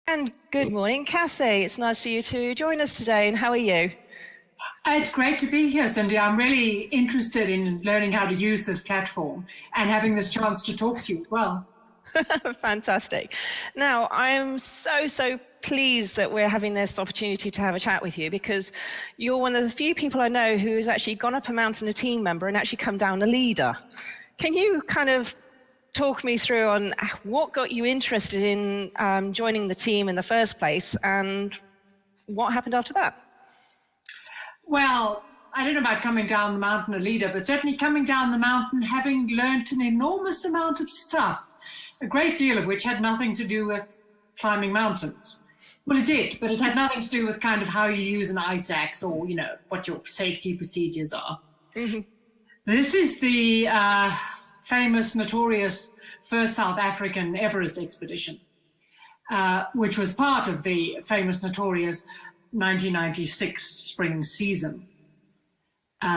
And good morning, Cathy. It's nice for you to join us today. And how are you? It's great to be here, Cindy. I'm really interested in learning how to use this platform and having this chance to talk to you as well. Fantastic. Now, I'm so pleased that we're having this opportunity to have a chat with you, because you're one of the few people I know who's actually gone up a mountain a team member and actually come down a leader. Can you kind of talk me through on what got you interested in joining the team in the first place and what happened after that? Well, I don't know about coming down the mountain a leader, but certainly coming down the mountain having learnt an enormous amount of stuff, a great deal of which had nothing to do with climbing mountains. Well, it did, but it had nothing to do with kind of how you use an ice axe or, you know, what your safety procedures are. Mm-hmm. This is the famous, notorious first South African Everest expedition, which was part of the famous, notorious 1996 spring season,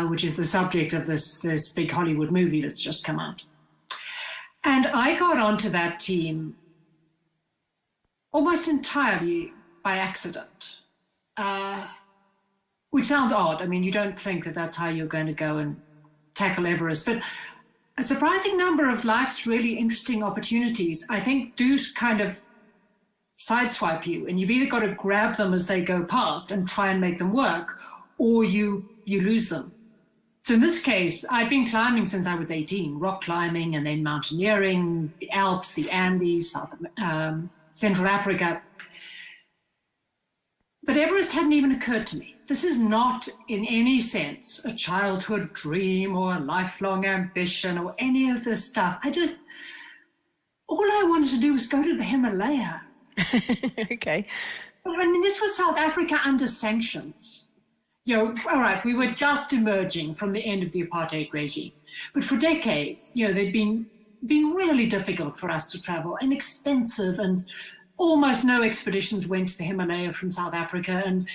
which is the subject of this big Hollywood movie that's just come out. And I got onto that team almost entirely by accident, which sounds odd. I mean, you don't think that that's how you're going to go and tackle Everest, but a surprising number of life's really interesting opportunities, I think, do kind of sideswipe you, and you've either got to grab them as they go past and try and make them work, or you lose them. So in this case, I'd been climbing since I was 18, rock climbing and then mountaineering, the Alps, the Andes, Central Africa. But Everest hadn't even occurred to me. This is not in any sense a childhood dream or a lifelong ambition or any of this stuff. All I wanted to do was go to the Himalaya. Okay. I mean, this was South Africa under sanctions. You know, all right, we were just emerging from the end of the apartheid regime. But for decades, you know, they'd been really difficult for us to travel and expensive, and almost no expeditions went to the Himalaya from South Africa. And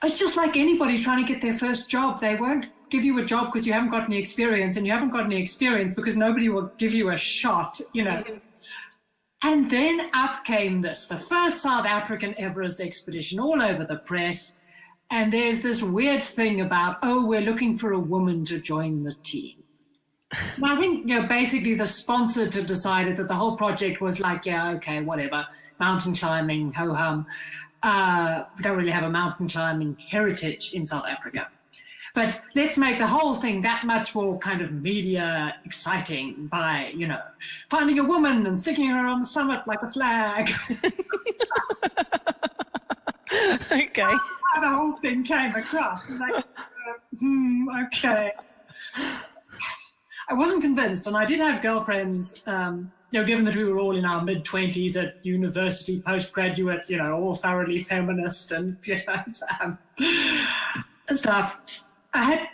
it's just like anybody trying to get their first job. They won't give you a job because you haven't got any experience, and you haven't got any experience because nobody will give you a shot, you know. Mm-hmm. And then up came this, the first South African Everest expedition, all over the press. And there's this weird thing about, oh, we're looking for a woman to join the team. And I think, you know, basically the sponsor decided that the whole project was like, yeah, okay, whatever, mountain climbing, ho-hum. We don't really have a mountain climbing heritage in South Africa. But let's make the whole thing that much more kind of media exciting by, you know, finding a woman and sticking her on the summit like a flag. Okay. How the whole thing came across. Like, okay. I wasn't convinced, and I did have girlfriends, you know, given that we were all in our mid-20s at university, postgraduate, you know, all thoroughly feminist and, you know, stuff. I had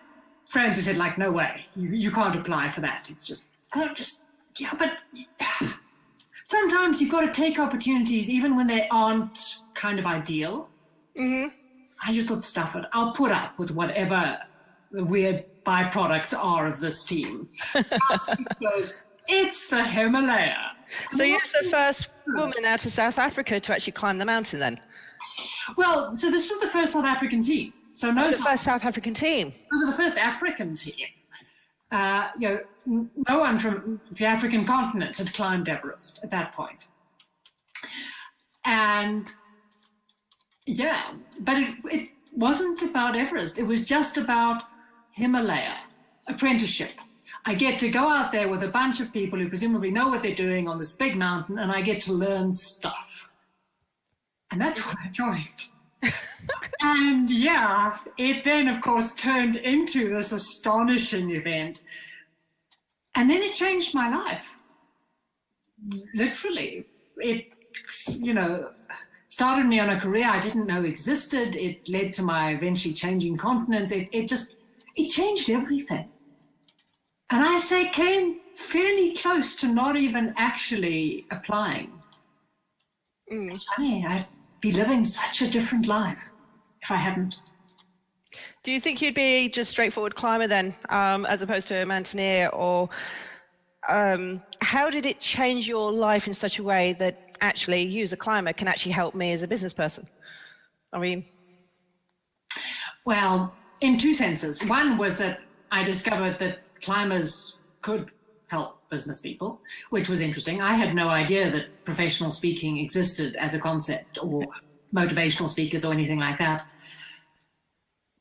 friends who said, like, no way, you can't apply for that. It's just, yeah, but sometimes you've got to take opportunities even when they aren't kind of ideal. Mm-hmm. I just thought, stuff it. I'll put up with whatever the weird byproducts are of this team. Because it's the Himalaya. So you're the first woman out of South Africa to actually climb the mountain then? Well, so this was the first South African team. So no, the first South African team. We were the first African team. You know, no one from the African continent had climbed Everest at that point. And yeah, but it wasn't about Everest. It was just about Himalaya, apprenticeship. I get to go out there with a bunch of people who presumably know what they're doing on this big mountain, and I get to learn stuff. And that's what I joined. And yeah, it then, of course, turned into this astonishing event. And then it changed my life. Literally. It, you know, started me on a career I didn't know existed. It led to my eventually changing continents. It changed everything. And I say came fairly close to not even actually applying. It's funny, I'd be living such a different life if I hadn't. Do you think you'd be just straightforward climber then, as opposed to a mountaineer, or how did it change your life in such a way that actually you as a climber can actually help me as a business person? I mean, well, in two senses. One was that I discovered that climbers could help business people, which was interesting. I had no idea that professional speaking existed as a concept, or motivational speakers or anything like that.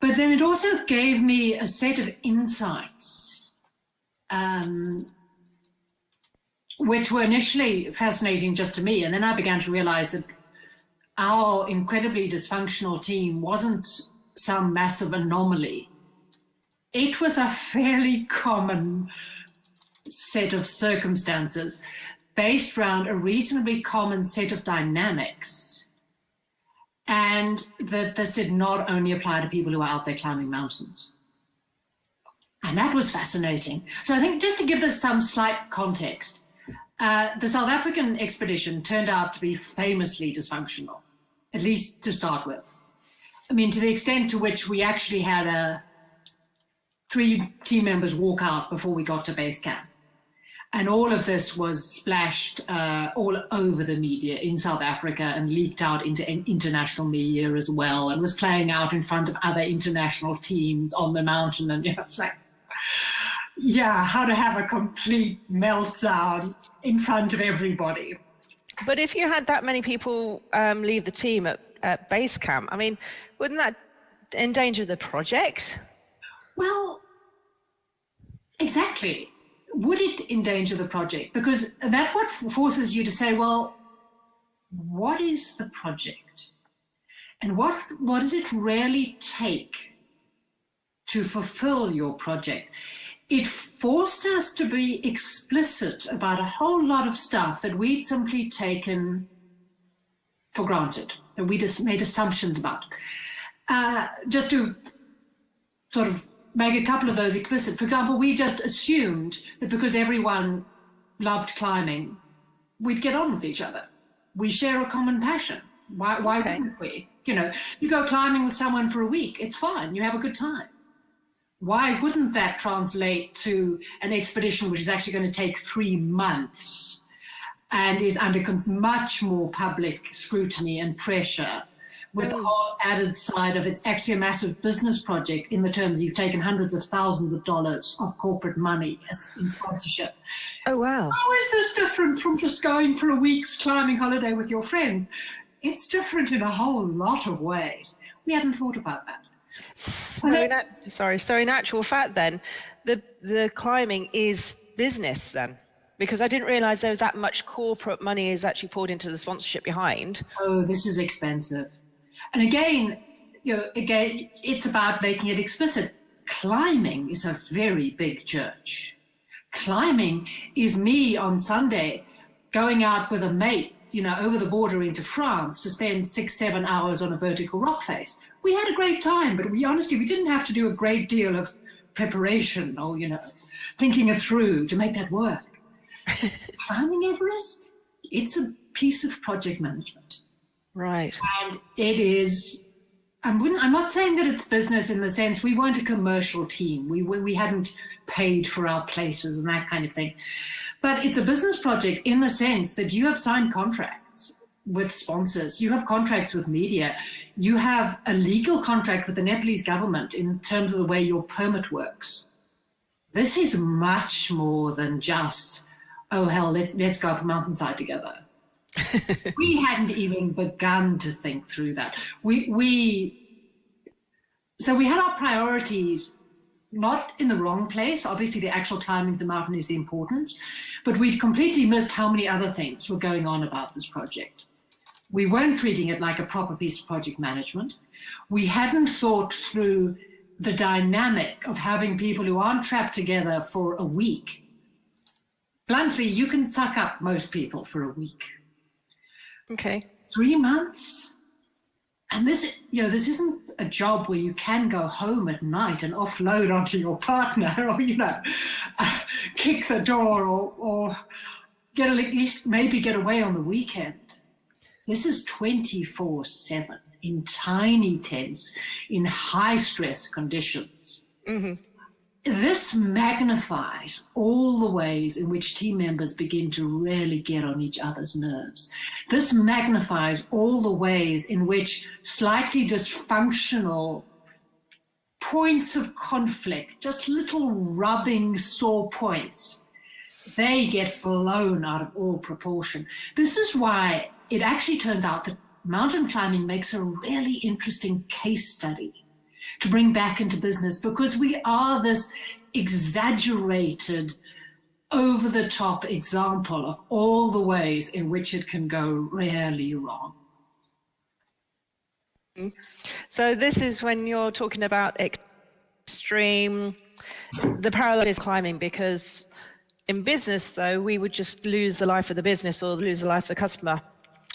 But then it also gave me a set of insights, which were initially fascinating just to me. And then I began to realize that our incredibly dysfunctional team wasn't some massive anomaly. It was a fairly common set of circumstances based around a reasonably common set of dynamics, and that this did not only apply to people who are out there climbing mountains. And that was fascinating. So I think just to give this some slight context, the South African expedition turned out to be famously dysfunctional, at least to start with. I mean, to the extent to which we actually had 3 team members walk out before we got to base camp. And all of this was splashed all over the media in South Africa and leaked out into international media as well, and was playing out in front of other international teams on the mountain. And it's like, yeah, how to have a complete meltdown in front of everybody. But if you had that many people leave the team at base camp, I mean, wouldn't that endanger the project? Well, exactly. Would it endanger the project? Because that's what forces you to say, well, what is the project? And what does it really take to fulfill your project? It forced us to be explicit about a whole lot of stuff that we'd simply taken for granted, that we just made assumptions about. Just to sort of make a couple of those explicit. For example, we just assumed that because everyone loved climbing, we'd get on with each other. We share a common passion. Why wouldn't we? You know, you go climbing with someone for a week, it's fine, you have a good time. Why wouldn't that translate to an expedition which is actually going to take 3 months and is under much more public scrutiny and pressure, with the whole added side of it's actually a massive business project in the terms you've taken hundreds of thousands of dollars of corporate money in sponsorship. Oh, wow. How is this different from just going for a week's climbing holiday with your friends? It's different in a whole lot of ways. We hadn't thought about that. So in actual fact then, the climbing is business then? Because I didn't realize there was that much corporate money is actually poured into the sponsorship behind. Oh, this is expensive. And again, it's about making it explicit. Climbing is a very big church. Climbing is me on Sunday going out with a mate, over the border into France to spend 6-7 hours on a vertical rock face. We had a great time, but we didn't have to do a great deal of preparation or, thinking it through to make that work. Climbing Everest, it's a piece of project management. Right. And it is, I'm not saying that it's business in the sense we weren't a commercial team. We hadn't paid for our places and that kind of thing. But it's a business project in the sense that you have signed contracts with sponsors. You have contracts with media. You have a legal contract with the Nepalese government in terms of the way your permit works. This is much more than just, oh, hell, let's go up a mountainside together. We hadn't even begun to think through that. So we had our priorities not in the wrong place. Obviously, the actual climbing the mountain is the importance, but we'd completely missed how many other things were going on about this project. We weren't treating it like a proper piece of project management. We hadn't thought through the dynamic of having people who aren't trapped together for a week. Bluntly, you can suck up most people for a week. Okay. 3 months? And this isn't a job where you can go home at night and offload onto your partner or, kick the door or at least maybe get away on the weekend. This is 24/7 in tiny tents, in high stress conditions. Mm-hmm. this magnifies all the ways in which team members begin to really get on each other's nerves. This magnifies all the ways in which slightly dysfunctional points of conflict, just little rubbing sore points, they get blown out of all proportion. This is why it actually turns out that mountain climbing makes a really interesting case study to bring back into business, because we are this exaggerated, over-the-top example of all the ways in which it can go really wrong. So this is when you're talking about extreme, the parallel is climbing, because in business, though, we would just lose the life of the business or lose the life of the customer.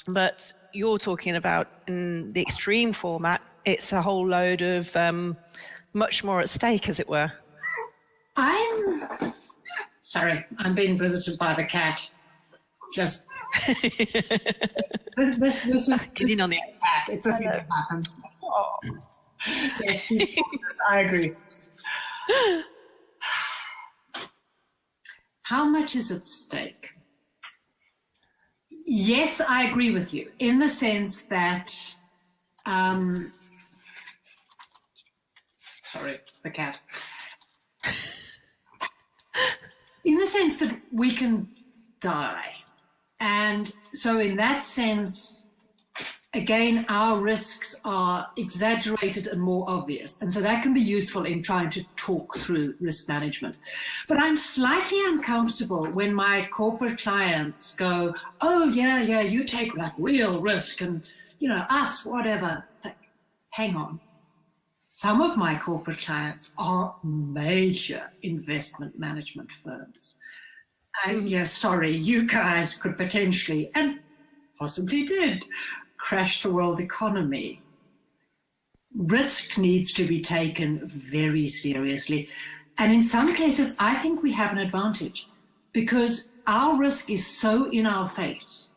But you're talking about in the extreme format, it's a whole load of much more at stake, as it were. Sorry, I'm being visited by the cat. Just this is getting on the cat. It's a thing that happens. Oh. Yes, I agree. How much is at stake? Yes, I agree with you in the sense that, sorry, the cat. In the sense that we can die. And so in that sense, again, our risks are exaggerated and more obvious. And so that can be useful in trying to talk through risk management. But I'm slightly uncomfortable when my corporate clients go, oh, yeah, you take like real risk and, us, whatever. Like, hang on. Some of my corporate clients are major investment management firms. Yeah, sorry, you guys could potentially, and possibly did, crash the world economy. Risk needs to be taken very seriously. And in some cases, I think we have an advantage because our risk is so in our face.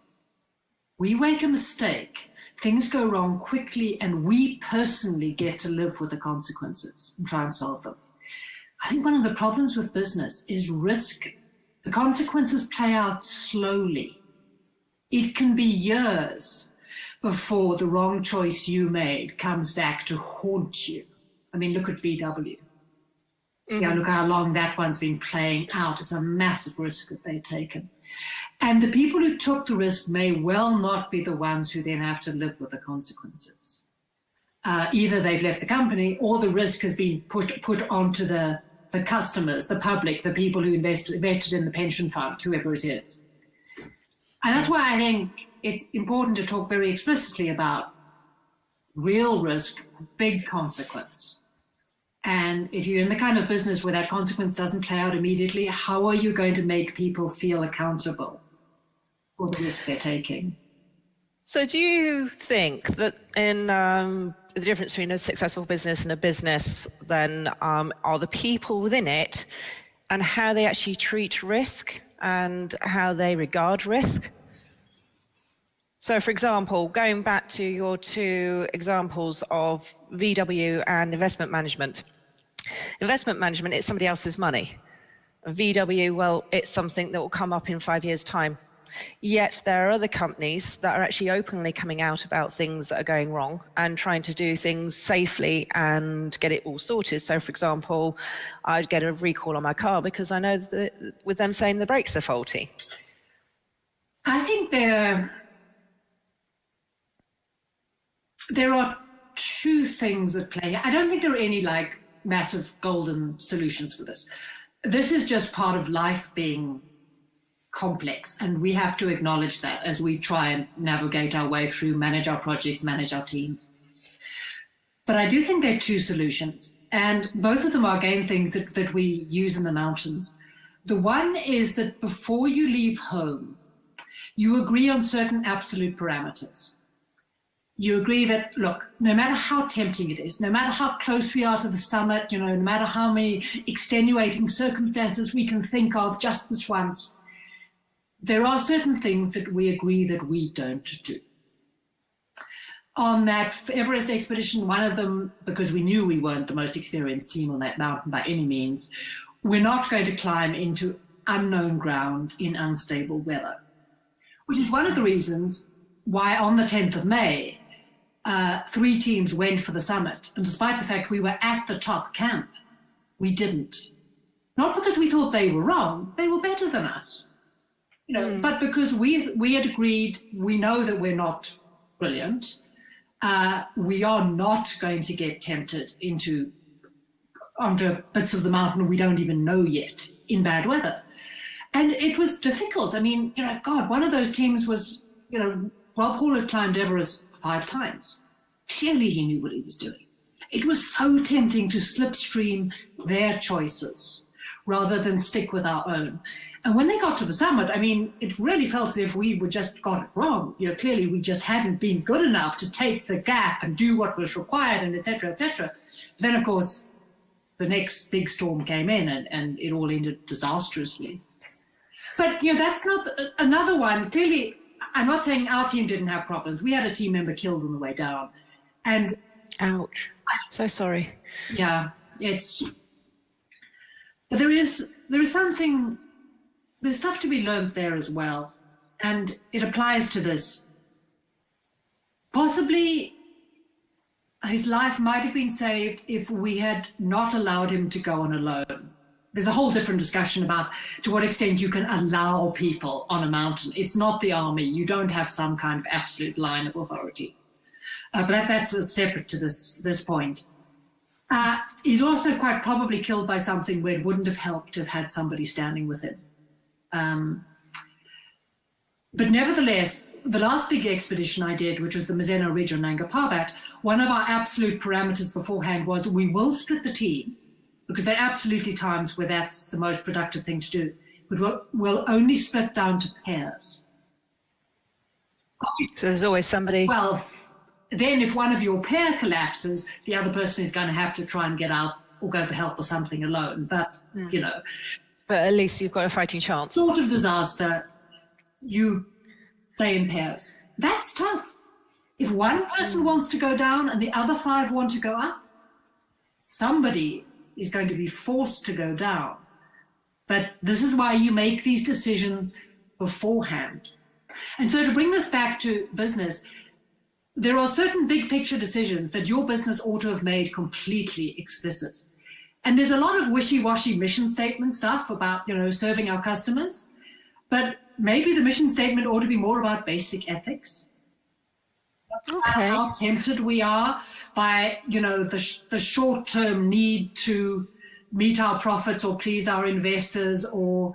We make a mistake, things go wrong quickly, and we personally get to live with the consequences and try and solve them. I think one of the problems with business is risk. The consequences play out slowly. It can be years before the wrong choice you made comes back to haunt you. I mean, look at VW. Yeah, look how long that one's been playing out. It's a massive risk that they've taken. And the people who took the risk may well not be the ones who then have to live with the consequences. Either they've left the company or the risk has been put onto the customers, the public, the people who invested in the pension fund, whoever it is. And that's why I think it's important to talk very explicitly about real risk, big consequence. And if you're in the kind of business where that consequence doesn't play out immediately, how are you going to make people feel accountable for the risk they're taking? So do you think that in the difference between a successful business and a business then are the people within it and how they actually treat risk and how they regard risk? So, for example, going back to your two examples of VW and investment management. Investment management is somebody else's money. VW, well, it's something that will come up in 5 years' time. Yet there are other companies that are actually openly coming out about things that are going wrong and trying to do things safely and get it all sorted. So, for example, I'd get a recall on my car because I know that with them saying the brakes are faulty. I think there are two things at play. I don't think there are any like massive golden solutions for this. This is just part of life being complex, and we have to acknowledge that as we try and navigate our way through, manage our projects, manage our teams. But I do think there are two solutions, and both of them are, again, things that we use in the mountains. The one is that before you leave home, you agree on certain absolute parameters. You agree that, look, no matter how tempting it is, no matter how close we are to the summit, no matter how many extenuating circumstances we can think of just this once, there are certain things that we agree that we don't do. on that Everest expedition, one of them, because we knew we weren't the most experienced team on that mountain by any means, we're not going to climb into unknown ground in unstable weather, which is one of the reasons why on the 10th of May, 3 teams went for the summit. And despite the fact we were at the top camp, we didn't. Not because we thought they were wrong, they were better than us. But because we had agreed, we know that we're not brilliant. We are not going to get tempted onto bits of the mountain we don't even know yet in bad weather. And it was difficult. I mean, God, one of those teams was, Rob Hall had climbed Everest 5 times. Clearly he knew what he was doing. It was so tempting to slipstream their choices rather than stick with our own. And when they got to the summit, I mean, it really felt as if we were just got it wrong. Clearly we just hadn't been good enough to take the gap and do what was required, and et cetera, et cetera. But then, of course, the next big storm came in and it all ended disastrously. But, that's not another one. Clearly, I'm not saying our team didn't have problems. We had a team member killed on the way down. And ouch. So sorry. Yeah, but there is something, there's stuff to be learned there as well. And it applies to this. Possibly his life might have been saved if we had not allowed him to go on alone. There's a whole different discussion about to what extent you can allow people on a mountain. It's not the army. You don't have some kind of absolute line of authority. But that's separate to this point. He's also quite probably killed by something where it wouldn't have helped to have had somebody standing with him. But nevertheless, the last big expedition I did, which was the Mizeno Ridge on Nanga Parbat, one of our absolute parameters beforehand was we will split the team, because there are absolutely times where that's the most productive thing to do. But we'll only split down to pairs. So there's always somebody. Well, then if one of your pair collapses, the other person is going to have to try and get out or go for help or something alone. But, But at least you've got a fighting chance. Sort of disaster, you stay in pairs. That's tough. If one person wants to go down and the other 5 want to go up, somebody is going to be forced to go down. But this is why you make these decisions beforehand. And so to bring this back to business, there are certain big picture decisions that your business ought to have made completely explicit. And there's a lot of wishy-washy mission statement stuff about, serving our customers. But maybe the mission statement ought to be more about basic ethics. Okay. How tempted we are by, the short-term need to meet our profits or please our investors or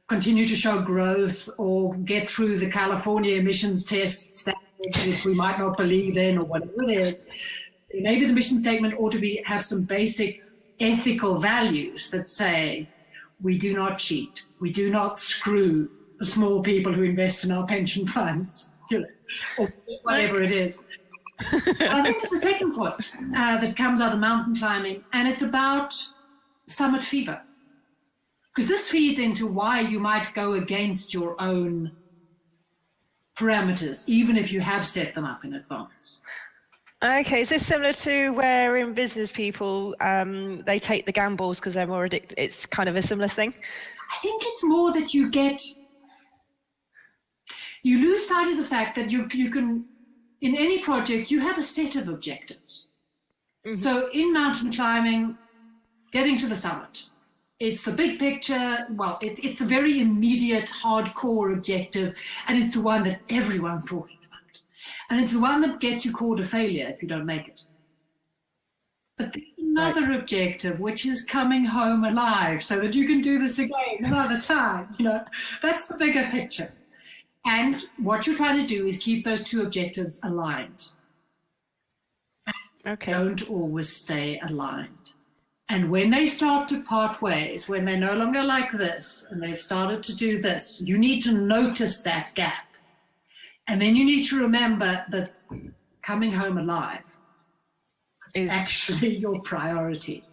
continue to show growth or get through the California emissions tests, which we might not believe in or whatever it is. Maybe the mission statement ought to have some basic ethical values that say we do not cheat, we do not screw the small people who invest in our pension funds, or whatever it is. I think there's a second point that comes out of mountain climbing, and it's about summit fever. Because this feeds into why you might go against your own parameters, even if you have set them up in advance. Okay, is this similar to where in business people, they take the gambles because they're more addicted? It's kind of a similar thing? I think it's more that you lose sight of the fact that you can, in any project, you have a set of objectives. Mm-hmm. So in mountain climbing, getting to the summit, it's the big picture, it's the very immediate, hardcore objective, and it's the one that everyone's talking about. And it's the one that gets you called a failure if you don't make it. But there's another objective, which is coming home alive so that you can do this again another time. That's the bigger picture. And what you're trying to do is keep those 2 objectives aligned. Okay. Don't always stay aligned. And when they start to part ways, when they're no longer like this, and they've started to do this, you need to notice that gap. And then you need to remember that coming home alive is actually your priority.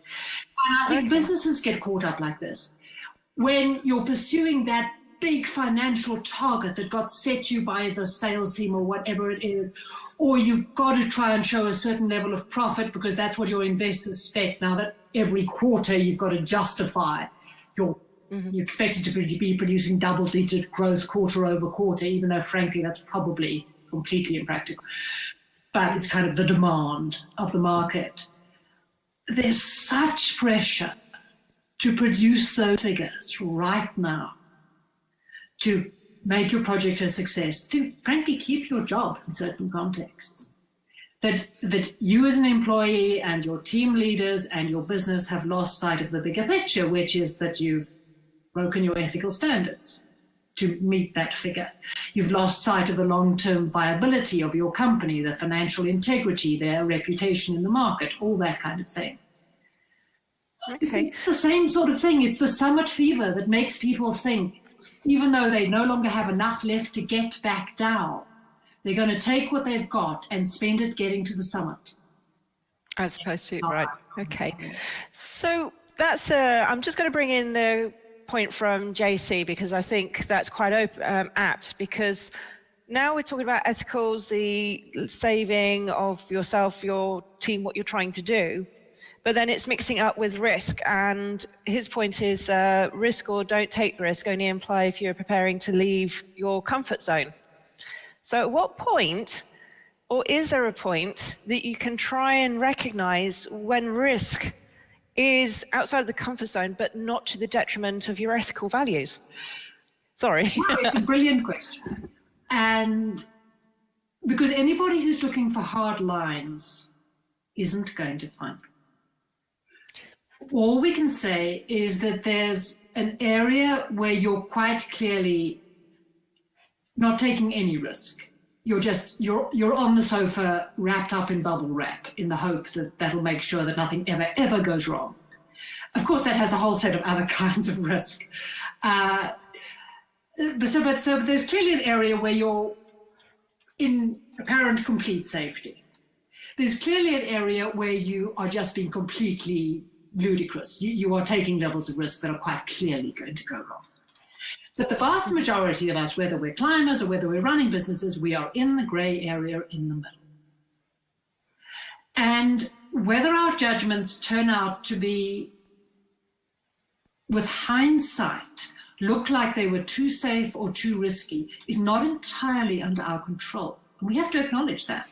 And I think businesses get caught up like this. When you're pursuing that big financial target that got set you by the sales team or whatever it is, or you've got to try and show a certain level of profit because that's what your investors expect. Now that every quarter you've got to justify your, you're expected to be producing double-digit growth quarter over quarter, even though frankly that's probably completely impractical. But it's kind of the demand of the market. There's such pressure to produce those figures right now, to make your project a success, to frankly keep your job in certain contexts, that you as an employee and your team leaders and your business have lost sight of the bigger picture, which is that you've broken your ethical standards to meet that figure. You've lost sight of the long-term viability of your company, the financial integrity, their reputation in the market, all that kind of thing. Okay. It's the same sort of thing. It's the summit fever that makes people think, even though they no longer have enough left to get back down, they're going to take what they've got and spend it getting to the summit. As opposed to, right, okay. So that's, I'm just going to bring in the point from JC, because I think that's quite apt, because now we're talking about ethicals, the saving of yourself, your team, what you're trying to do. But then it's mixing up with risk, and his point is risk or don't take risk only imply if you're preparing to leave your comfort zone. So at what point, or is there a point that you can try and recognize when risk is outside of the comfort zone but not to the detriment of your ethical values? Sorry. Well, it's a brilliant question. And because anybody who's looking for hard lines isn't going to find them. All we can say is that there's an area where you're quite clearly not taking any risk. You're on the sofa wrapped up in bubble wrap in the hope that that'll make sure that nothing ever goes wrong. Of course, that has a whole set of other kinds of risk. But there's clearly an area where you're in apparent complete safety. There's clearly an area where you are just being completely ludicrous. You are taking levels of risk that are quite clearly going to go wrong. But the vast majority of us, whether we're climbers or whether we're running businesses, we are in the gray area in the middle. And whether our judgments turn out to be, with hindsight, look like they were too safe or too risky is not entirely under our control. And we have to acknowledge that.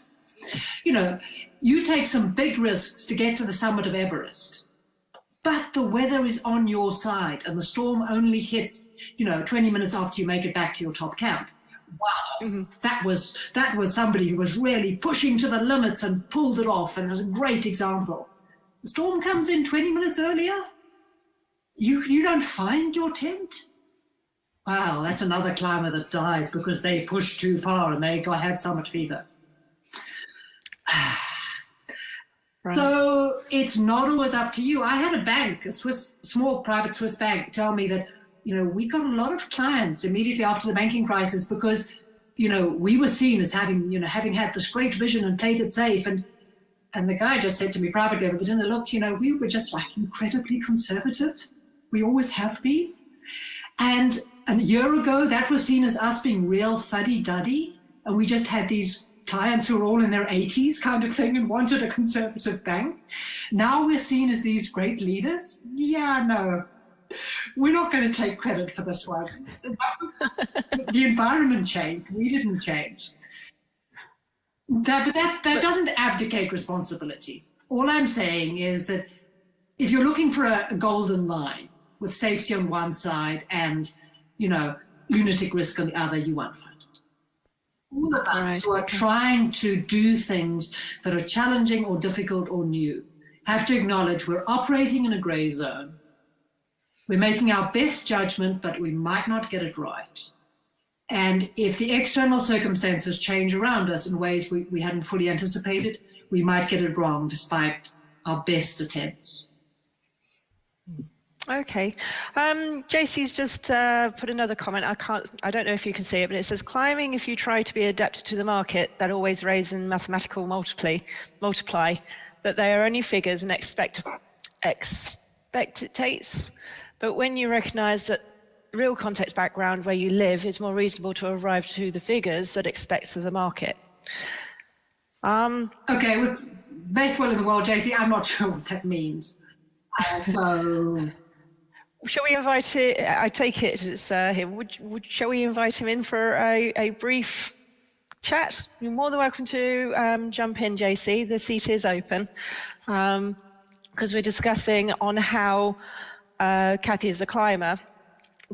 You know, you take some big risks to get to the summit of Everest, but the weather is on your side and the storm only hits, 20 minutes after you make it back to your top camp. Wow, that was somebody who was really pushing to the limits and pulled it off, and was a great example. The storm comes in 20 minutes earlier. You don't find your tent. Wow, that's another climber that died because they pushed too far and they had summit fever. Right. So it's not always up to you. I had a bank, a small private Swiss bank, tell me that, we got a lot of clients immediately after the banking crisis because, we were seen as having had this great vision and played it safe. And the guy just said to me privately over the dinner, look, we were just incredibly conservative. We always have been. And a year ago, that was seen as us being real fuddy-duddy. And we just had these clients who were all in their 80s kind of thing and wanted a conservative bank. Now we're seen as these great leaders. Yeah, no, we're not going to take credit for this one. That was the environment changed. We didn't change. But that doesn't abdicate responsibility. All I'm saying is that if you're looking for a golden line with safety on one side and, lunatic risk on the other, you won't find it. All of us who are trying to do things that are challenging or difficult or new have to acknowledge we're operating in a gray zone. We're making our best judgment, but we might not get it right. And if the external circumstances change around us in ways we hadn't fully anticipated, we might get it wrong despite our best attempts. Okay. JC's just put another comment. I don't know if you can see it, but it says, climbing, if you try to be adept to the market, that always raise in mathematical multiply, that they are only figures and expect it takes. But when you recognize that real context background where you live is more reasonable to arrive to the figures that expects of the market. Okay, with baseball in the world, JC, I'm not sure what that means. So, shall we invite it? I take it it's him. Shall we invite him in for a brief chat? You're more than welcome to jump in, JC. The seat is open because we're discussing on how Cathy, as a climber,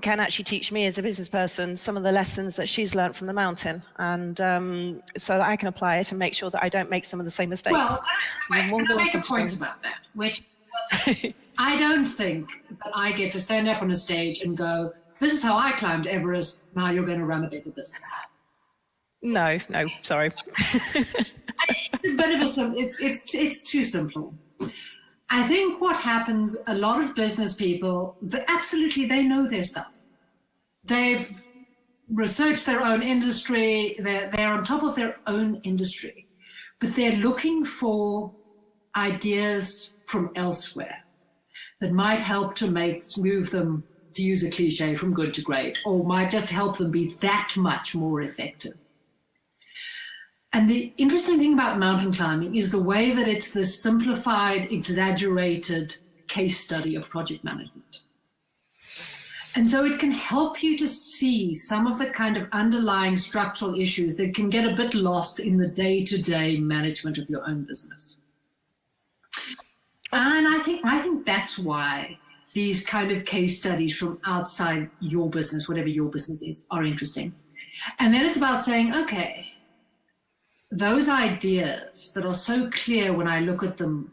can actually teach me as a business person some of the lessons that she's learned from the mountain, and so that I can apply it and make sure that I don't make some of the same mistakes. Well, can I make a point about that? Which I don't think that I get to stand up on a stage and go, this is how I climbed Everest, now you're going to run a better business. No, sorry. It's too simple. I think what happens, a lot of business people, they know their stuff. They've researched their own industry, they're on top of their own industry, but they're looking for ideas from elsewhere that might help to move them, to use a cliche, from good to great, or might just help them be that much more effective. And the interesting thing about mountain climbing is the way that it's this simplified, exaggerated case study of project management. And so it can help you to see some of the kind of underlying structural issues that can get a bit lost in the day-to-day management of your own business. And I think that's why these kind of case studies from outside your business, whatever your business is, are interesting. And then it's about saying, okay, those ideas that are so clear when I look at them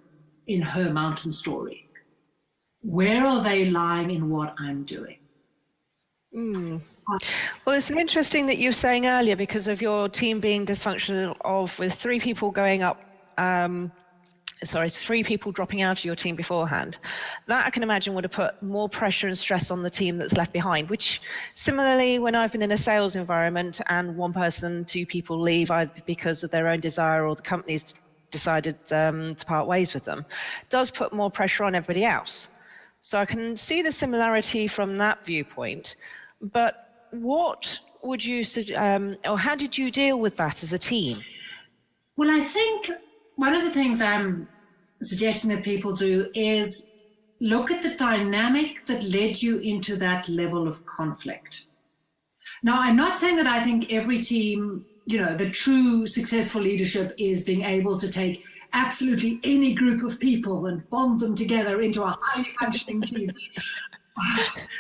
in her mountain story, where are they lying in what I'm doing? Well, it's interesting that you were saying earlier, because of your team being dysfunctional, with 3 people going up, 3 people dropping out of your team beforehand. That, I can imagine, would have put more pressure and stress on the team that's left behind, which similarly, when I've been in a sales environment and 1 person, 2 people leave either because of their own desire or the company's decided to part ways with them, does put more pressure on everybody else. So I can see the similarity from that viewpoint. But what would you or how did you deal with that as a team? Well, I think one of the things I'm suggesting that people do is look at the dynamic that led you into that level of conflict. Now, I'm not saying that I think every team, the true successful leadership is being able to take absolutely any group of people and bond them together into a highly functioning team.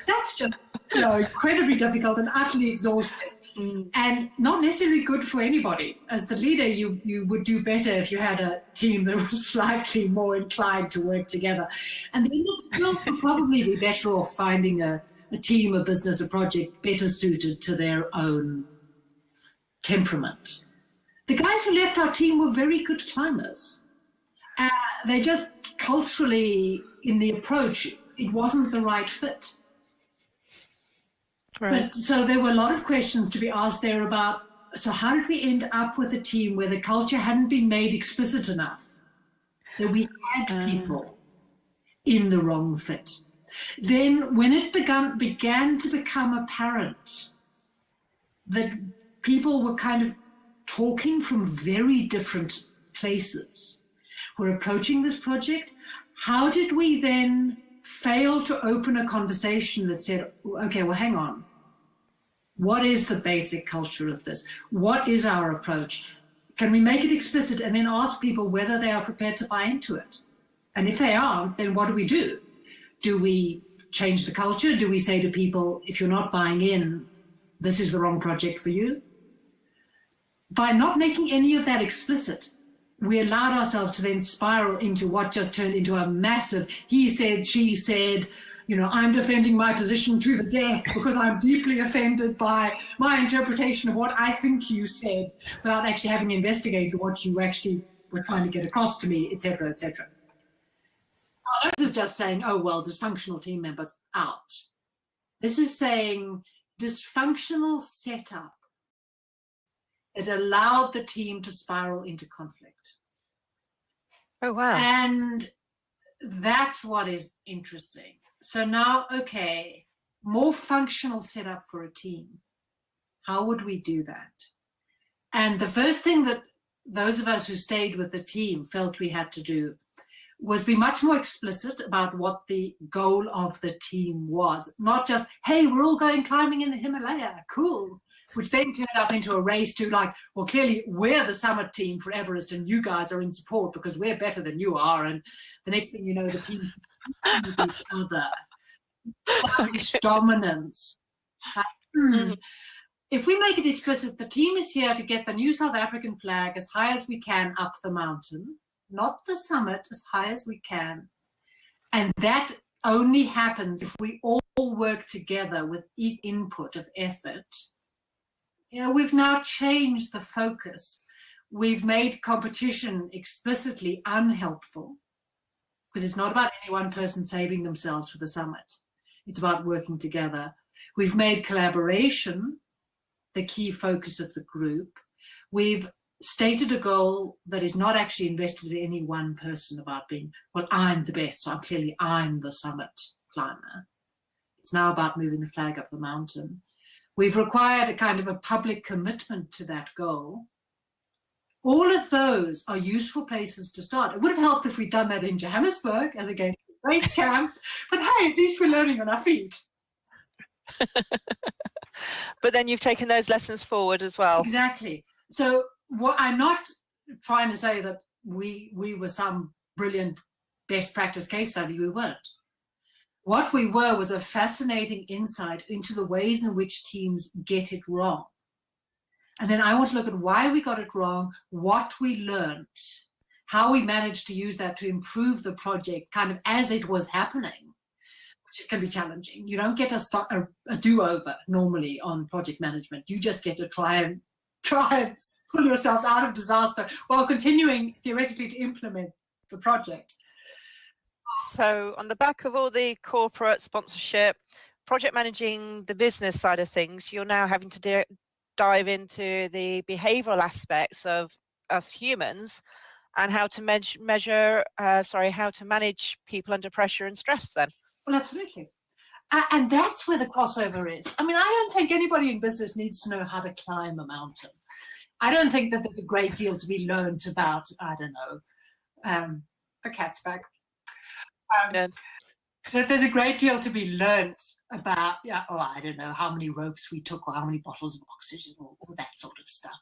That's just incredibly difficult and utterly exhausting. And not necessarily good for anybody. As the leader, you would do better if you had a team that was slightly more inclined to work together. And the individuals would probably be better off finding a team, a business, a project better suited to their own temperament. The guys who left our team were very good climbers. They just culturally, in the approach, it wasn't the right fit. Right. But so there were a lot of questions to be asked there about, so how did we end up with a team where the culture hadn't been made explicit enough, that we had people in the wrong fit? Then when it began to become apparent that people were kind of talking from very different places, were approaching this project, how did we then fail to open a conversation that said, okay, well, hang on. What is the basic culture of this? What is our approach? Can we make it explicit and then ask people whether they are prepared to buy into it? And if they aren't, then what do we do? Do we change the culture? Do we say to people, if you're not buying in, this is the wrong project for you? By not making any of that explicit, we allowed ourselves to then spiral into what just turned into a massive he said, she said, I'm defending my position to the death because I'm deeply offended by my interpretation of what I think you said without actually having investigated what you actually were trying to get across to me, et cetera, et cetera. This is just saying, oh, well, dysfunctional team members out. This is saying dysfunctional setup that allowed the team to spiral into conflict. Oh, wow. And that's what is interesting. So now, okay, more functional setup for a team. How would we do that? And the first thing that those of us who stayed with the team felt we had to do was be much more explicit about what the goal of the team was. Not just, hey, we're all going climbing in the Himalaya, cool. Which then turned up into a race to like, well, clearly we're the summit team for Everest and you guys are in support because we're better than you are. And the next thing you know, the team's with each other. Okay. Dominance. If we make it explicit, the team is here to get the new South African flag as high as we can up the mountain, not the summit, as high as we can. And that only happens if we all work together with each input of effort. You know, we've now changed the focus. We've made competition explicitly unhelpful because it's not about any one person saving themselves for the summit. It's about working together. We've made collaboration the key focus of the group. We've stated a goal that is not actually invested in any one person about being, well, I'm the best, so clearly I'm the summit climber. It's now about moving the flag up the mountain. We've required a kind of a public commitment to that goal. All of those are useful places to start. It would have helped if we'd done that in Johannesburg as against base camp, but hey, at least we're learning on our feet. But then you've taken those lessons forward as well. Exactly. So what I'm not trying to say that we were some brilliant best practice case study. We weren't. What we were was a fascinating insight into the ways in which teams get it wrong. And then I want to look at why we got it wrong, what we learned, how we managed to use that to improve the project kind of as it was happening, which can be challenging. You don't get a do-over normally on project management. You just get to try and pull yourselves out of disaster while continuing theoretically to implement the project. So on the back of all the corporate sponsorship, project managing the business side of things, you're now having to dive into the behavioral aspects of us humans and how to how to manage people under pressure and stress then. Well, absolutely. And that's where the crossover is. I mean, I don't think anybody in business needs to know how to climb a mountain. I don't think that there's a great deal to be learned about, I don't know, the cat's back. That there's a great deal to be learned about, I don't know, how many ropes we took or how many bottles of oxygen or that sort of stuff.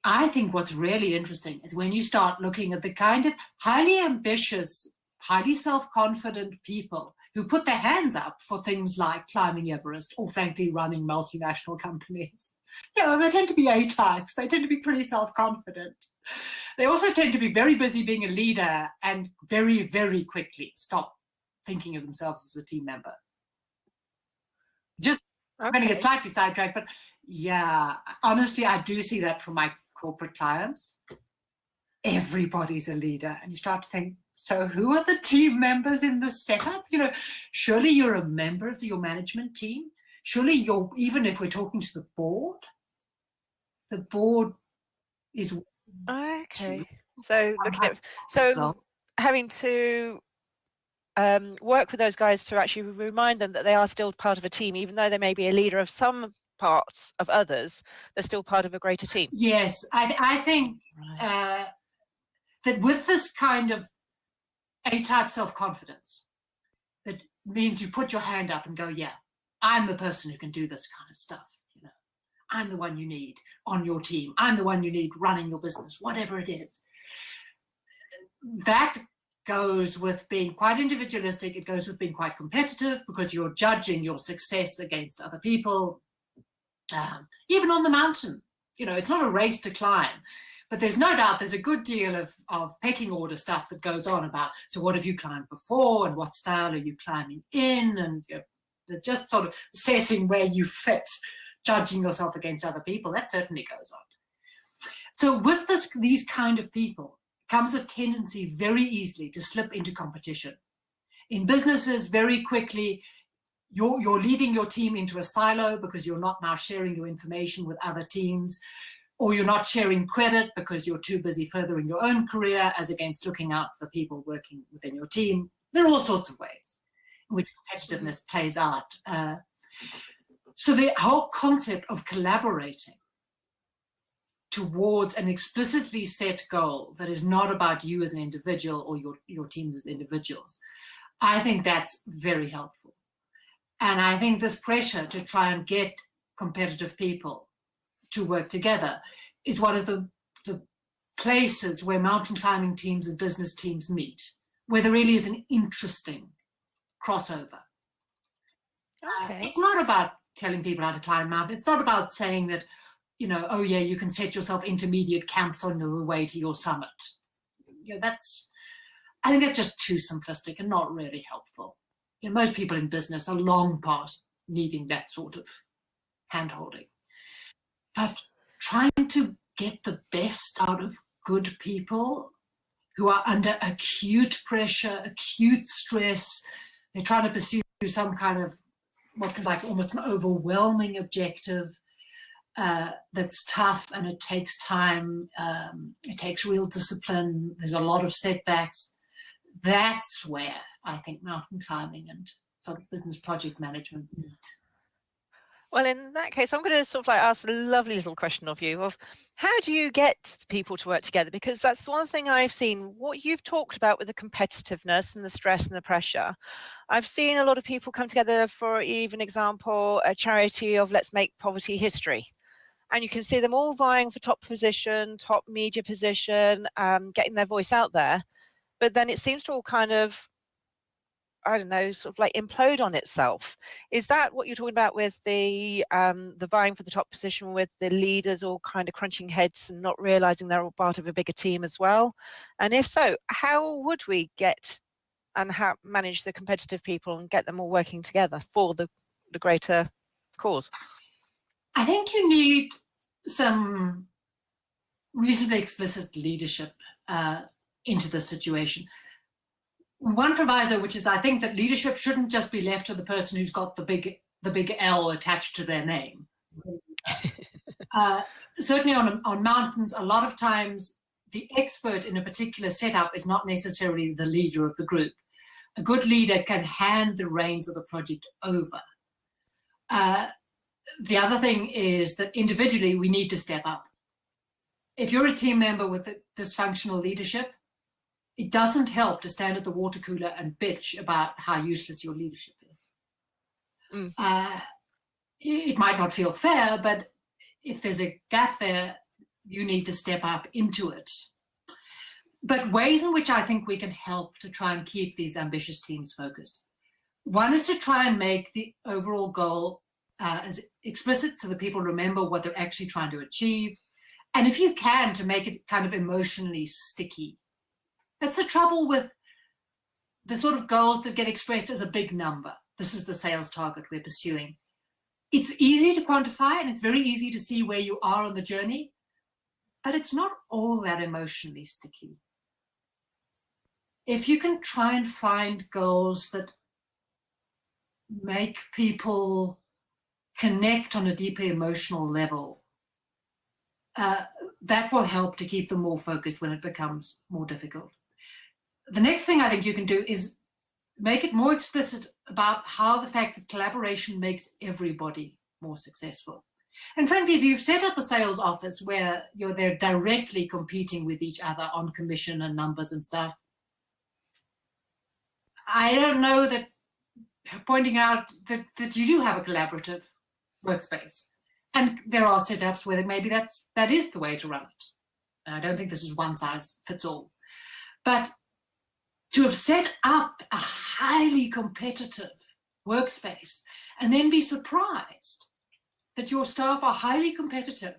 I think what's really interesting is when you start looking at the kind of highly ambitious, highly self-confident people who put their hands up for things like climbing Everest or frankly running multinational companies. They tend to be A-types. They tend to be pretty self-confident. They also tend to be very busy being a leader and very, very quickly stop thinking of themselves as a team member. I'm going to get slightly sidetracked, but yeah, honestly, I do see that from my corporate clients. Everybody's a leader. And you start to think, so who are the team members in the setup? Surely you're a member of your management team. Surely you're, even if we're talking to the board is okay. So having to work with those guys to actually remind them that they are still part of a team, even though they may be a leader of some parts of others, they're still part of a greater team. Yes, I think that with this kind of A-type self-confidence, that means you put your hand up and go, yeah, I'm the person who can do this kind of stuff. I'm the one you need on your team. I'm the one you need running your business, whatever it is. That goes with being quite individualistic. It goes with being quite competitive because you're judging your success against other people. Even on the mountain, it's not a race to climb, but there's no doubt there's a good deal of pecking order stuff that goes on about, so what have you climbed before and what style are you climbing in? And there's just sort of assessing where you fit, judging yourself against other people. That certainly goes on. So with these kind of people comes a tendency very easily to slip into competition. In businesses, very quickly, you're leading your team into a silo because you're not now sharing your information with other teams, or you're not sharing credit because you're too busy furthering your own career as against looking out for the people working within your team. There are all sorts of ways in which competitiveness plays out. So the whole concept of collaborating towards an explicitly set goal that is not about you as an individual or your teams as individuals, I think that's very helpful. And I think this pressure to try and get competitive people to work together is one of the places where mountain climbing teams and business teams meet, where there really is an interesting crossover. Okay. It's not about telling people how to climb a mountain. It's not about saying that, oh yeah, you can set yourself intermediate camps on the way to your summit. I think that's just too simplistic and not really helpful. Most people in business are long past needing that sort of hand-holding. But trying to get the best out of good people who are under acute pressure, acute stress, they're trying to pursue some kind of what could like almost an overwhelming objective that's tough, and it takes time, it takes real discipline, there's a lot of setbacks. That's where I think mountain climbing and sort of business project management meet. Well, in that case, I'm going to sort of like ask a lovely little question of you of how do you get people to work together? Because that's one thing I've seen, what you've talked about with the competitiveness and the stress and the pressure. I've seen a lot of people come together for, even example, a charity of Let's Make Poverty History. And you can see them all vying for top position, top media position, getting their voice out there. But then it seems to all kind of, I don't know, sort of like implode on itself. Is that what you're talking about with the vying for the top position, with the leaders all kind of crunching heads and not realizing they're all part of a bigger team as well? And if so, how would we get and manage the competitive people and get them all working together for the greater cause? I think you need some reasonably explicit leadership into this situation. One proviso, which is I think that leadership shouldn't just be left to the person who's got the big L attached to their name. Certainly on mountains, a lot of times the expert in a particular setup is not necessarily the leader of the group. A good leader can hand the reins of the project over. The other thing is that individually we need to step up. If you're a team member with a dysfunctional leadership, it doesn't help to stand at the water cooler and bitch about how useless your leadership is. It might not feel fair, but if there's a gap there, you need to step up into it. But ways in which I think we can help to try and keep these ambitious teams focused. One is to try and make the overall goal as explicit so that people remember what they're actually trying to achieve. And if you can, to make it kind of emotionally sticky. That's the trouble with the sort of goals that get expressed as a big number. This is the sales target we're pursuing. It's easy to quantify and it's very easy to see where you are on the journey, but it's not all that emotionally sticky. If you can try and find goals that make people connect on a deeply emotional level, that will help to keep them more focused when it becomes more difficult. The next thing I think you can do is make it more explicit about how the fact that collaboration makes everybody more successful. And frankly, if you've set up a sales office where they're directly competing with each other on commission and numbers and stuff, I don't know that pointing out that you do have a collaborative workspace. And there are setups where maybe that is the way to run it. And I don't think this is one size fits all. But to have set up a highly competitive workspace and then be surprised that your staff are highly competitive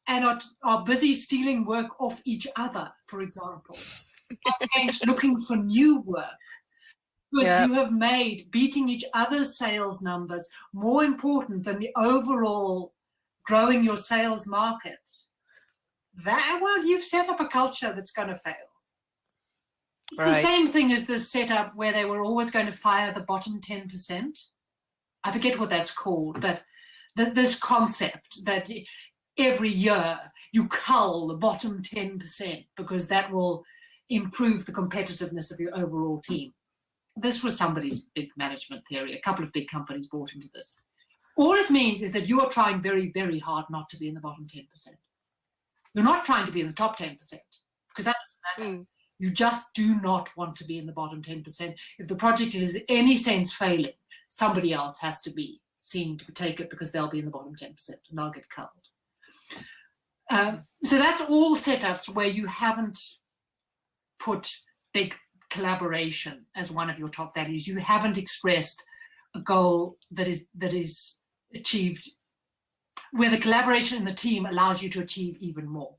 and are busy stealing work off each other, for example, as against looking for new work. Because you have made beating each other's sales numbers more important than the overall growing your sales market. You've set up a culture that's going to fail. It's the same thing as this setup where they were always going to fire the bottom 10%. I forget what that's called, but this concept that every year you cull the bottom 10% because that will improve the competitiveness of your overall team. This was somebody's big management theory. A couple of big companies bought into this. All it means is that you are trying very, very hard not to be in the bottom 10%. You're not trying to be in the top 10%, because that doesn't matter. You just do not want to be in the bottom 10%. If the project is in any sense failing, somebody else has to be seen to take it, because they'll be in the bottom 10% and they'll get culled. So that's all setups where you haven't put big collaboration as one of your top values. You haven't expressed a goal that is achieved, where the collaboration in the team allows you to achieve even more.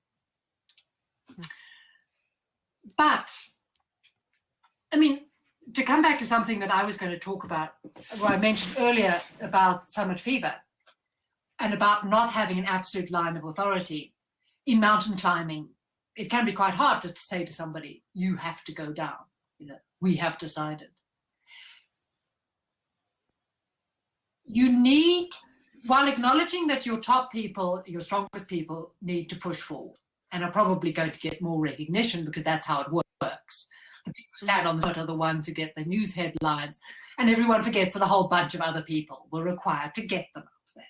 But, I mean, to come back to something that I was going to talk about, what I mentioned earlier about summit fever and about not having an absolute line of authority in mountain climbing, it can be quite hard to say to somebody, you have to go down, we have decided. You need, while acknowledging that your top people, your strongest people, need to push forward and are probably going to get more recognition, because that's how it works. The people who stand on the summit are the ones who get the news headlines, and everyone forgets that a whole bunch of other people were required to get them up there.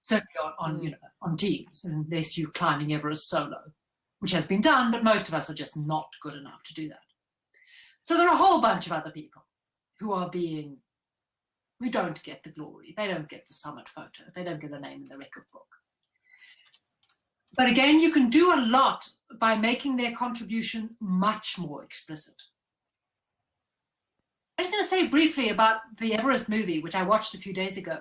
Certainly on teams, unless you're climbing Everest solo, which has been done, but most of us are just not good enough to do that. So there are a whole bunch of other people who don't get the glory. They don't get the summit photo. They don't get the name in the record book. But again, you can do a lot by making their contribution much more explicit. I was going to say briefly about the Everest movie, which I watched a few days ago.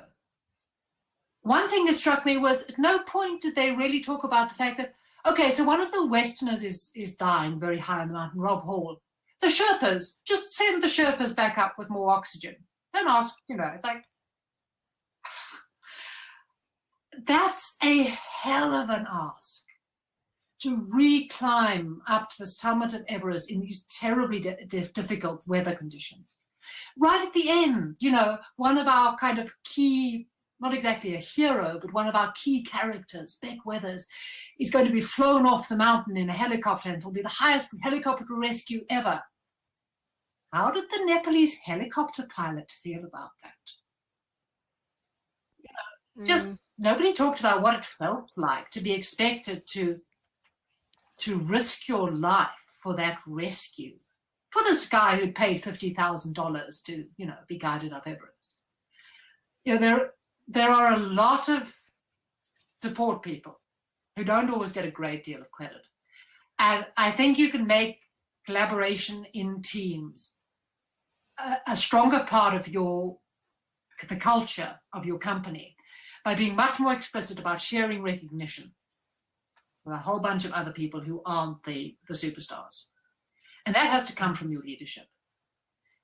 One thing that struck me was at no point did they really talk about the fact that, okay, so one of the Westerners is dying very high on the mountain, Rob Hall. The Sherpas, just send the Sherpas back up with more oxygen. Don't ask, it's like, that's a hell of an ask, to re-climb up to the summit of Everest in these terribly difficult weather conditions. Right at the end, one of our kind of key, not exactly a hero, but one of our key characters, Beck Weathers, is going to be flown off the mountain in a helicopter, and it'll be the highest helicopter rescue ever. How did the Nepalese helicopter pilot feel about that? Just nobody talked about what it felt like to be expected to risk your life for that rescue, for this guy who paid $50,000 to, be guided up Everest. There are a lot of support people who don't always get a great deal of credit. And I think you can make collaboration in teams a stronger part of the culture of your company by being much more explicit about sharing recognition with a whole bunch of other people who aren't the superstars. And that has to come from your leadership.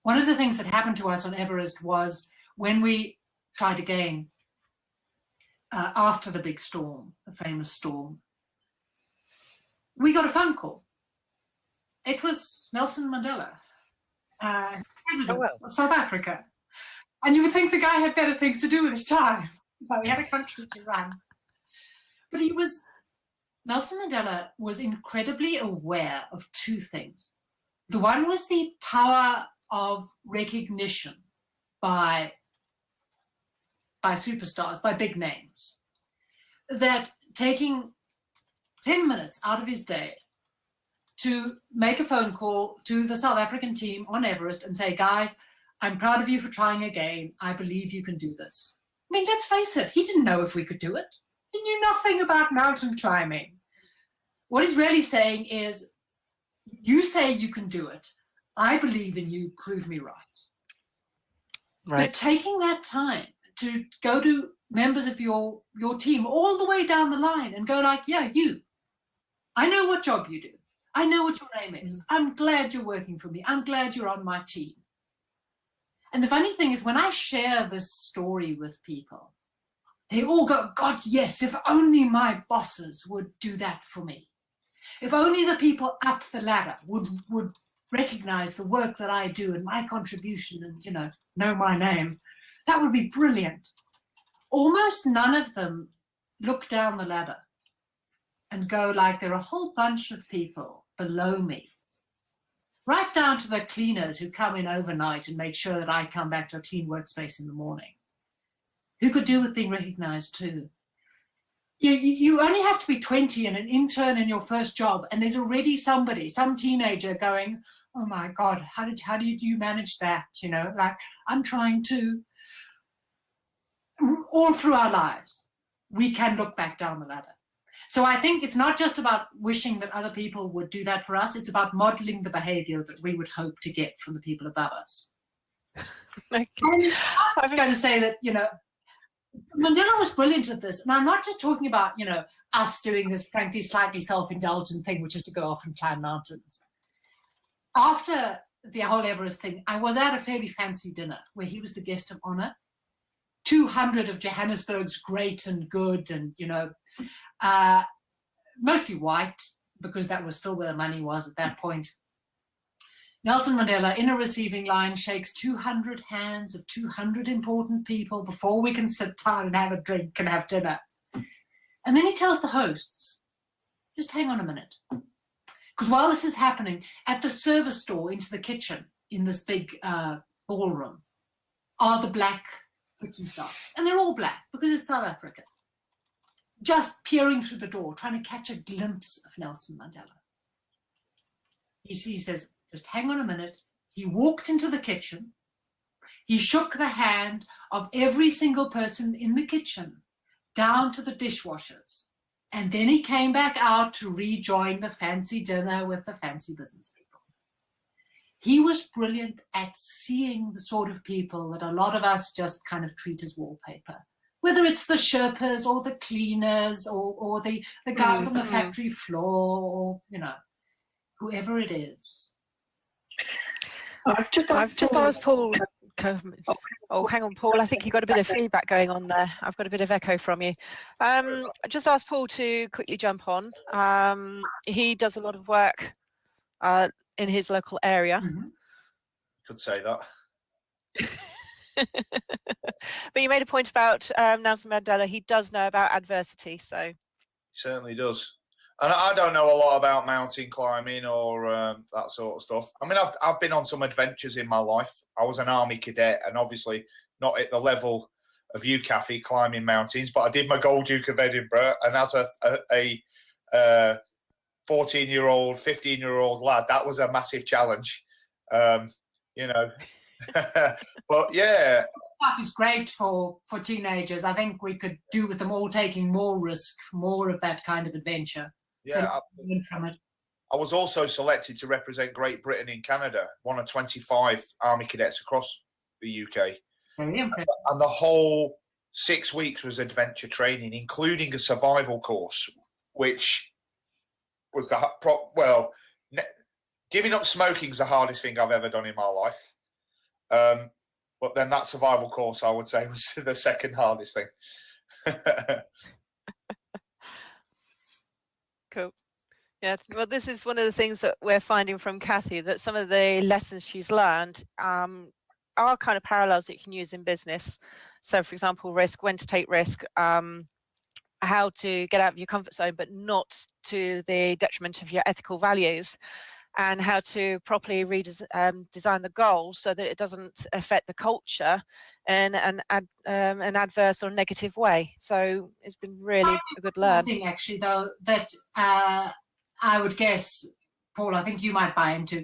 One of the things that happened to us on Everest was when we tried again, after the big storm, the famous storm, we got a phone call. It was Nelson Mandela, president of South Africa. And you would think the guy had better things to do with his time. But he had a country to run. But Nelson Mandela was incredibly aware of two things. The one was the power of recognition by superstars, by big names. That taking 10 minutes out of his day to make a phone call to the South African team on Everest and say, guys, I'm proud of you for trying again. I believe you can do this. I mean, let's face it, he didn't know if we could do it. He knew nothing about mountain climbing. What he's really saying is, you say you can do it. I believe in you. Prove me right. But taking that time to go to members of your team all the way down the line and go like, yeah, I know what job you do. I know what your name is. I'm glad you're working for me. I'm glad you're on my team. And the funny thing is, when I share this story with people, they all go, God, yes, if only my bosses would do that for me. If only the people up the ladder would recognize the work that I do and my contribution and, know my name. That would be brilliant. Almost none of them look down the ladder and go like, there are a whole bunch of people below me, right down to the cleaners who come in overnight and make sure that I come back to a clean workspace in the morning, who could do with being recognized too. You only have to be 20 and an intern in your first job, and there's already somebody, some teenager going, oh my God, how do you manage that? You know, like, I'm trying to, all through our lives, we can look back down the ladder. So I think it's not just about wishing that other people would do that for us. It's about modeling the behavior that we would hope to get from the people above us. Okay. I'm going to say that, you know, Mandela was brilliant at this. And I'm not just talking about, you know, us doing this, frankly, slightly self-indulgent thing, which is to go off and climb mountains. After the whole Everest thing, I was at a fairly fancy dinner where he was the guest of honor. 200 of Johannesburg's great and good and, you know, mostly white, because that was still where the money was at that point. Nelson Mandela, in a receiving line, shakes 200 hands of 200 important people before we can sit down and have a drink and have dinner. And then he tells the hosts, just hang on a minute. Because while this is happening, at the service door into the kitchen in this big ballroom are the black kitchen staff. And they're all black because it's South Africa. Just peering through the door, trying to catch a glimpse of Nelson Mandela. He says, just hang on a minute. He walked into the kitchen. He shook the hand of every single person in the kitchen, down to the dishwashers. And then he came back out to rejoin the fancy dinner with the fancy business people. He was brilliant at seeing the sort of people that a lot of us just kind of treat as wallpaper. Whether it's the Sherpas or the cleaners or the guys on the factory floor or, you know, whoever it is. I've just asked Paul. Oh, hang on, Paul. I think you got a bit of feedback going on there. I've got a bit of echo from you. I just asked Paul to quickly jump on. He does a lot of work in his local area. Mm-hmm. Could say that. But you made a point about Nelson Mandela. He does know about adversity, so. He certainly does. And I don't know a lot about mountain climbing or that sort of stuff. I mean, I've been on some adventures in my life. I was an army cadet, and obviously not at the level of you, Cathy, climbing mountains. But I did my Gold Duke of Edinburgh, and as a 14-year-old, 15-year-old lad, that was a massive challenge. You know, but yeah. Stuff is great for teenagers. I think we could do with them all taking more risk, more of that kind of adventure. Yeah, I was also selected to represent Great Britain in Canada, one of 25 Army cadets across the UK. Very impressive. And the whole 6 weeks was adventure training, including a survival course, which was giving up smoking is the hardest thing I've ever done in my life. But then that survival course, I would say, was the second hardest thing. Cool. Yeah, well, this is one of the things that we're finding from Cathy, that some of the lessons she's learned are kind of parallels that you can use in business. So, for example, risk, when to take risk, how to get out of your comfort zone, but not to the detriment of your ethical values, and how to properly design the goal so that it doesn't affect the culture in an adverse or negative way. So it's been really a good learn. One thing, actually, though, that I would guess, Paul, I think you might buy into,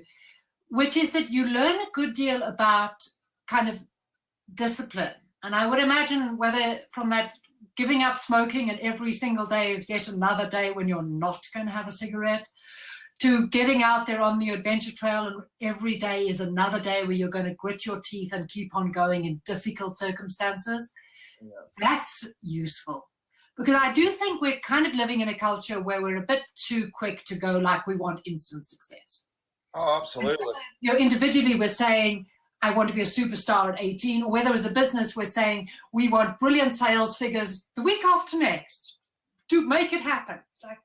which is that you learn a good deal about kind of discipline. And I would imagine whether from that giving up smoking and every single day is yet another day when you're not going to have a cigarette, to getting out there on the adventure trail, and every day is another day where you're going to grit your teeth and keep on going in difficult circumstances. Yeah. That's useful. Because I do think we're kind of living in a culture where we're a bit too quick to go like we want instant success. Oh, absolutely. You know, individually we're saying, I want to be a superstar at 18, or whether as a business we're saying, we want brilliant sales figures the week after next to make it happen. It's like,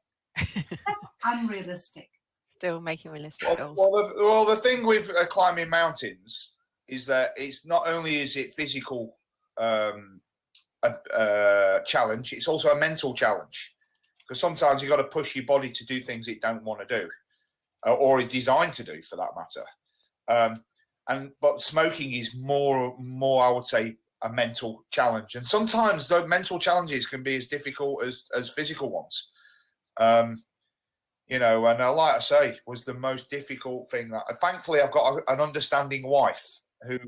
that's unrealistic. Still making realistic goals. Well, the thing with climbing mountains is that it's not only is it physical challenge, it's also a mental challenge, because sometimes you've got to push your body to do things it don't want to do, or is designed to do, for that matter. But smoking is more, I would say, a mental challenge. And sometimes those mental challenges can be as difficult as physical ones. You know, and like I say, was the most difficult thing. That thankfully I've got an understanding wife who,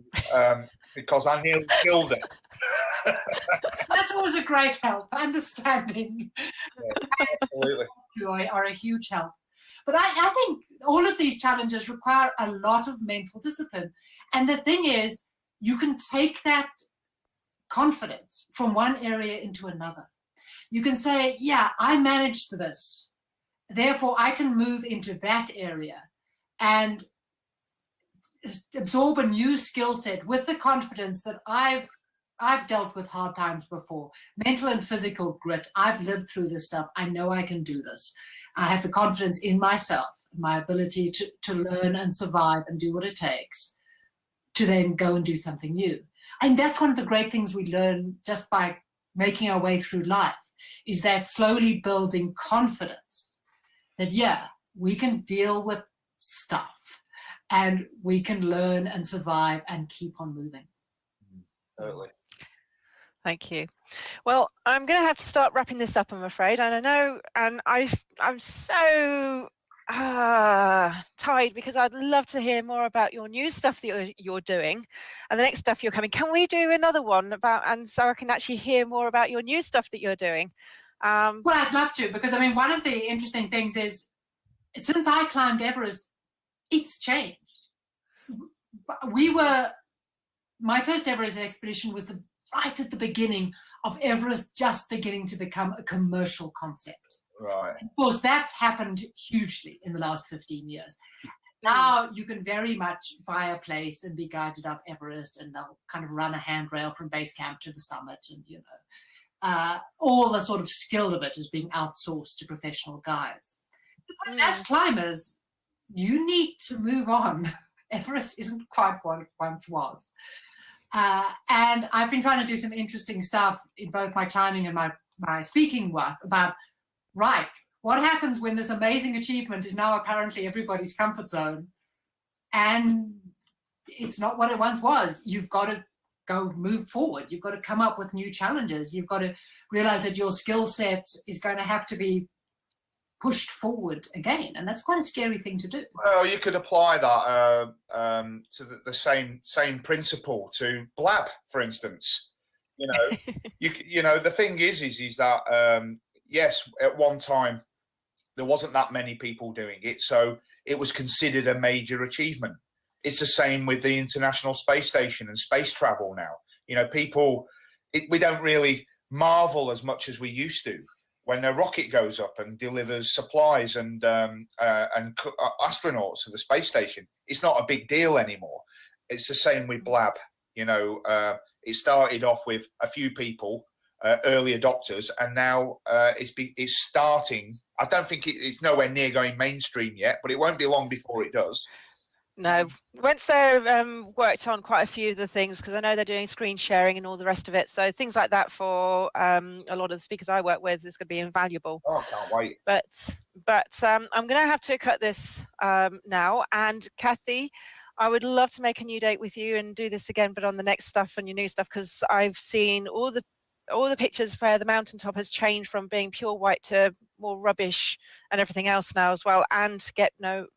because I nearly killed her. That's always a great help. Understanding. Yeah, absolutely. Joy are a huge help. But I think all of these challenges require a lot of mental discipline. And the thing is, you can take that confidence from one area into another. You can say, yeah, I managed this. Therefore, I can move into that area and absorb a new skill set with the confidence that I've dealt with hard times before, mental and physical grit. I've lived through this stuff. I know I can do this. I have the confidence in myself, my ability to learn and survive and do what it takes to then go and do something new. And that's one of the great things we learn just by making our way through life, is that slowly building confidence that, yeah, we can deal with stuff and we can learn and survive and keep on moving. Totally. Thank you. Well, I'm going to have to start wrapping this up, I'm afraid. And I know, and I'm so tired, because I'd love to hear more about your new stuff that you're doing and the next stuff you're coming. Can we do another one about, and so I can actually hear more about your new stuff that you're doing? Well, I'd love to, because I mean, one of the interesting things is, since I climbed Everest, it's changed. My first Everest expedition was right at the beginning of Everest just beginning to become a commercial concept. Right. Of course, that's happened hugely in the last 15 years. Now you can very much buy a place and be guided up Everest, and they'll kind of run a handrail from base camp to the summit, and all the sort of skill of it is being outsourced to professional guides. But as climbers, you need to move on. Everest isn't quite what it once was. And I've been trying to do some interesting stuff in both my climbing and my speaking work about, right, what happens when this amazing achievement is now apparently everybody's comfort zone, and it's not what it once was. You've got to go move forward. You've got to come up with new challenges. You've got to realize that your skill set is going to have to be pushed forward again, and that's quite a scary thing to do. Well, you could apply that to the same principle to blab, for instance. You know, you know, the thing is that yes, at one time there wasn't that many people doing it, so it was considered a major achievement. It's the same with the International Space Station and space travel now. You know, we don't really marvel as much as we used to when a rocket goes up and delivers supplies and astronauts to the space station. It's not a big deal anymore. It's the same with blab. You know, it started off with a few people, early adopters, and now it's starting. I don't think it's nowhere near going mainstream yet, but it won't be long before it does. No, once they've worked on quite a few of the things, because I know they're doing screen sharing and all the rest of it. So things like that for a lot of the speakers I work with is going to be invaluable. Oh, I can't wait. But I'm going to have to cut this now. And Cathy, I would love to make a new date with you and do this again, but on the next stuff and your new stuff, because I've seen all the pictures where the mountaintop has changed from being pure white to more rubbish and everything else now as well, and get to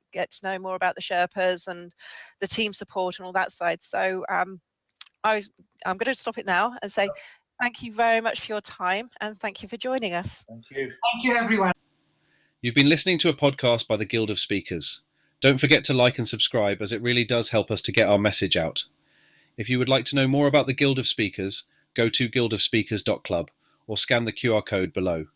know more about the Sherpas and the team support and all that side. So I'm going to stop it now and say thank you very much for your time, and thank you for joining us. Thank you. Thank you, everyone. You've been listening to a podcast by the Guild of Speakers. Don't forget to like and subscribe, as it really does help us to get our message out. If you would like to know more about the Guild of Speakers, go to guildofspeakers.club or scan the QR code below.